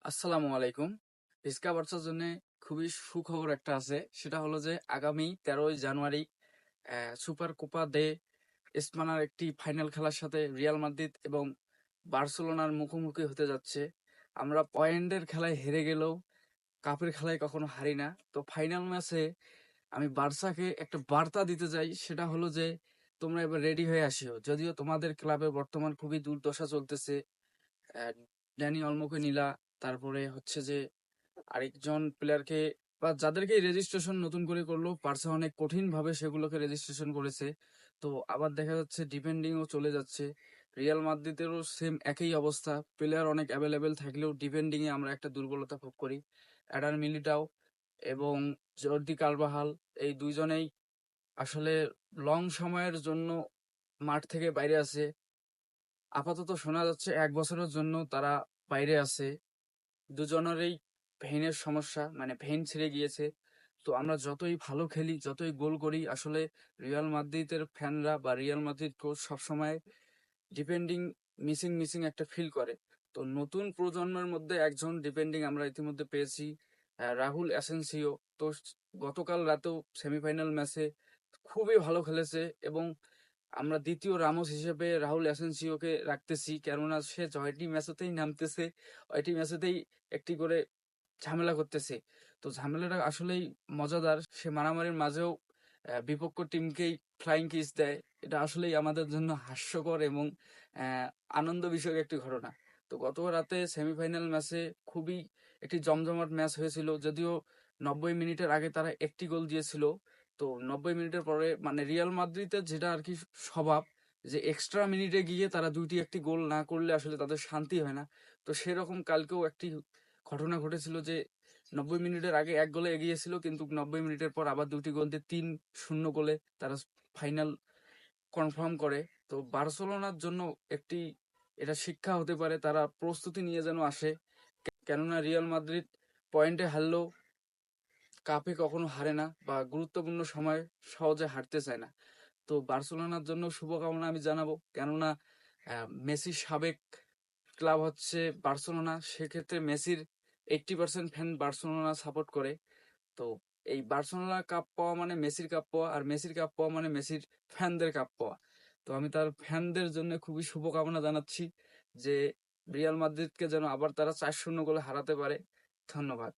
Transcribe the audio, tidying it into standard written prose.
আসসালামু আলাইকুম। ভিস্কা বার্সার জন্য খুবই সুখবর একটা আছে, সেটা হলো যে আগামী 13ই জানুয়ারি সুপার কোপা দে স্পানার একটি ফাইনাল খেলার সাথে রিয়াল মাদ্রিদ এবং বার্সেলোনার মুখোমুখি হতে যাচ্ছে। আমরা পয়েন্টের খেলায় হেরে গেলেও কাপের খেলায় কখনো হারি না। তো ফাইনাল ম্যাচে আমি বার্সাকে একটা বার্তা দিতে চাই, সেটা হলো যে তোমরা এবার রেডি হয়ে আসিও। যদিও তোমাদের ক্লাবে বর্তমান খুবই দুর্দশা চলতেছে, আহ, ড্যানি অলমোকে নিলা, তারপরে হচ্ছে যে আরেকজন প্লেয়ারকে বা যাদেরকে রেজিস্ট্রেশন নতুন করে করলো পার্সা অনেক কঠিন ভাবে সেগুলোকে রেজিস্ট্রেশন করেছে। তো আবার দেখা যাচ্ছে ডিপেন্ডিংও চলে যাচ্ছে। রিয়াল মাদ্রিদেরও সেম একই অবস্থা, প্লেয়ার অনেক অ্যাভেলেবেল থাকলেও ডিপেন্ডিং এ আমরা একটা দুর্বলতা ভোগ করি। অ্যাডার মিলিটাও এবং জর্দি কারবাহাল, এই দুইজনেই আসলে লং সময়ের জন্য মাঠ থেকে বাইরে আছে। আপাতত শোনা যাচ্ছে 1 বছরের জন্য তারা বাইরে আছে। দুজনেরই ভেইনের সমস্যা, মানে ভেইন ছিঁড়ে গিয়েছে। তো আমরা যতই ভালো খেলি, যতই গোল করি, আসলে রিয়াল মাদ্রিদের ফ্যানরা বা রিয়াল মাদ্রিদ কোচ সবসময় ডিপেন্ডিং মিসিং মিসিং একটা ফিল করে। তো নতুন প্রজন্মের মধ্যে একজন ডিপেন্ডিং আমরা ইতিমধ্যে পেয়েছি, রাহুল অ্যাসেনসিও। তো গতকাল রাতেও সেমিফাইনাল ম্যাচে খুবই ভালো খেলেছে এবং আমরা দ্বিতীয় রামোস হিসেবে রাহুল অ্যাসেনসিওকে রাখতেছি, কেননা সে জয়টি ম্যাচেতেই নামতেছে, ওইটি ম্যাচেতেই একটি করে ঝামেলা করতেছে। তো ঝামেলাটা আসলেই মজাদার। সে মারামারির মাঝেও বিপক্ষ টিমকেই ফ্লাইং কিস দেয়। এটা আসলেই আমাদের জন্য হাস্যকর এবং আহ, আনন্দ বিষয়ক একটি ঘটনা। তো গত রাতে সেমিফাইনাল ম্যাচে খুবই একটি জমজমাট ম্যাচ হয়েছিল, যদিও 90 মিনিটের আগে তারা একটি গোল দিয়েছিল। তো 90 মিনিটের পরে মানে রিয়াল মাদ্রিদের যেটা আর কি স্বভাব, যে এক্সট্রা মিনিটে গিয়ে তারা দুইটি একটি গোল না করলে আসলে তাদের শান্তি হয় না। তো সেরকম কালকেও একটি ঘটনা ঘটেছিল যে 90 মিনিটের আগে এক গোলে এগিয়েছিল, কিন্তু 90 মিনিটের পর আবার দুটি গোল দিয়ে 3-0 গোলে তারা ফাইনাল কনফার্ম করে। তো বার্সেলোনার জন্য একটি এটা শিক্ষা হতে পারে, তারা প্রস্তুতি নিয়ে যেন আসে। কেননা রিয়াল মাদ্রিদ পয়েন্টে হারলেও কাপে কখনো হারে না বা গুরুত্বপূর্ণ সময় সহজে হারতে চায় না। তো বার্সেলোনার জন্য শুভকামনা আমি জানাবো, কেননা মেসির সাবেক ক্লাব হচ্ছে বার্সেলোনা, সেক্ষেত্রে মেসির 80% ফ্যান বার্সেলোনা সাপোর্ট করে। তো এই বার্সেলোনা কাপ পাওয়া মানে মেসির কাপ পাওয়া, আর মেসির কাপ পাওয়া মানে মেসির ফ্যানদের কাপ পাওয়া। তো আমি তার ফ্যানদের জন্য খুবই শুভকামনা জানাচ্ছি যে রিয়াল মাদ্রিদকে যেন আবার তারা 4-0 গোলে হারাতে পারে। ধন্যবাদ।